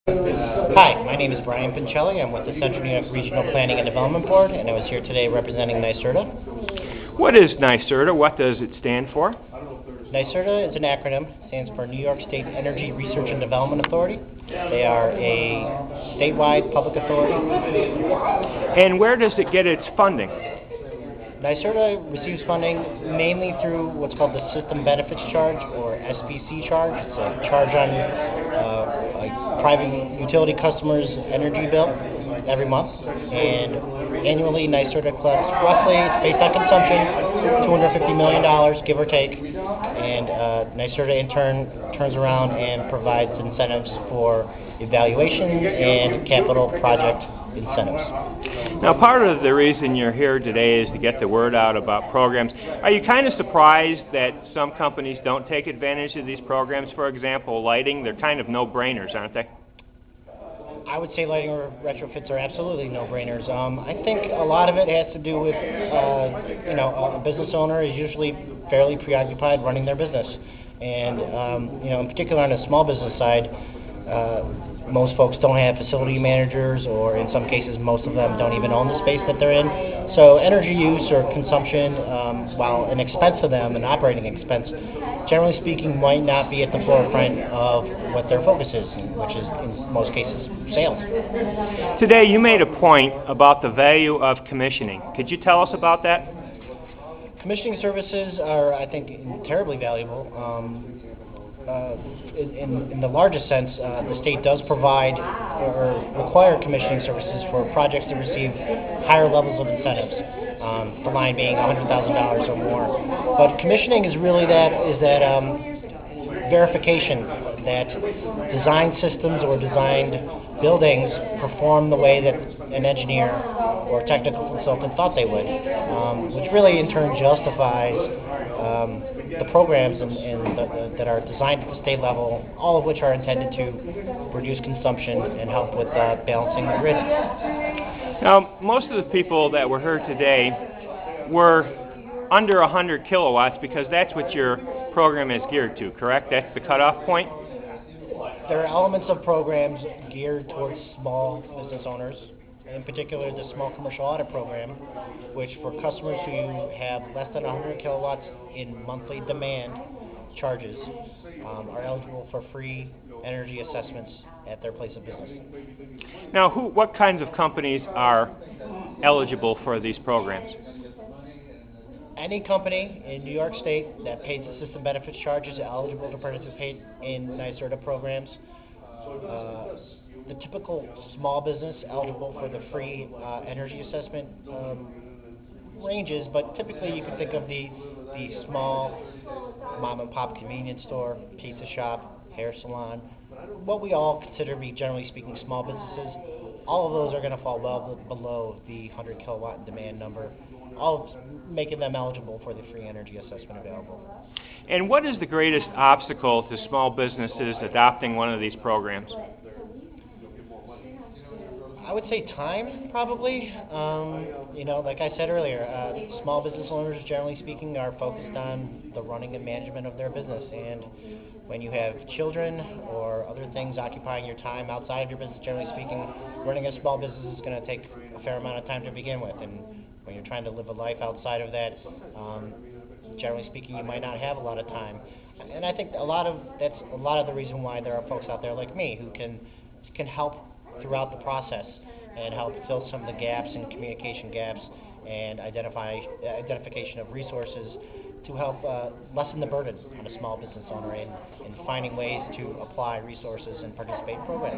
Hi, my name is Brian Pincelli. I'm with the Central New York Regional Planning and Development Board, and I was here today representing NYSERDA. What is NYSERDA? What does it stand for? NYSERDA is an acronym. It stands for New York State Energy Research and Development Authority. They are a statewide public authority. And where does it get its funding? NYSERDA receives funding mainly through what's called the System Benefits Charge, or SBC charge. It's a charge on a private utility customer's energy bill every month. And annually, NYSERDA collects roughly, based on consumption, $250 million, give or take. And NYSERDA in turn turns around and provides incentives for evaluation and capital project incentives. Now, part of the reason you're here today is to get the word out about programs. Are you kind of surprised that some companies don't take advantage of these programs? For example, lighting, they're kind of no-brainers, aren't they? I would say lighting retrofits are absolutely no-brainers. I think a lot of it has to do with, a business owner is usually fairly preoccupied running their business. And, in particular on the small business side, most folks don't have facility managers, or in some cases most of them don't even own the space that they're in. So energy use or consumption, while an expense to them, an operating expense, generally speaking might not be at the forefront of what their focus is, which is in most cases sales. Today you made a point about the value of commissioning. Could you tell us about that? Commissioning services are, I think, terribly valuable. In the largest sense, the state does provide or require commissioning services for projects that receive higher levels of incentives, the line being $100,000 or more. But commissioning is really that verification that design systems or designed buildings perform the way that an engineer or technical consultant thought they would, which really in turn justifies the programs that are designed at the state level, all of which are intended to reduce consumption and help with balancing the grid. Now, most of the people that were here today were under 100 kilowatts because that's what your program is geared to, correct? That's the cutoff point? There are elements of programs geared towards small business owners, in particular the Small Commercial Audit Program, which for customers who have less than 100 kilowatts in monthly demand charges are eligible for free energy assessments at their place of business. Now, what kinds of companies are eligible for these programs? Any company in New York State that pays the System Benefits Charge is eligible to participate in NYSERDA programs. The typical small business eligible for the free energy assessment ranges, but typically you can think of the small mom-and-pop convenience store, pizza shop, hair salon, what we all consider to be, generally speaking, small businesses. All of those are going to fall well below the 100 kilowatt demand number, all making them eligible for the free energy assessment available. And what is the greatest obstacle to small businesses adopting one of these programs? I would say time, probably. Like I said earlier, small business owners, generally speaking, are focused on the running and management of their business. And when you have children or other things occupying your time outside of your business, generally speaking, running a small business is going to take a fair amount of time to begin with. And when you're trying to live a life outside of that, generally speaking, you might not have a lot of time. And I think that's a lot of the reason why there are folks out there like me who can help throughout the process and help fill some of the gaps and communication gaps and identification of resources to help lessen the burden on a small business owner in finding ways to apply resources and participate in programs.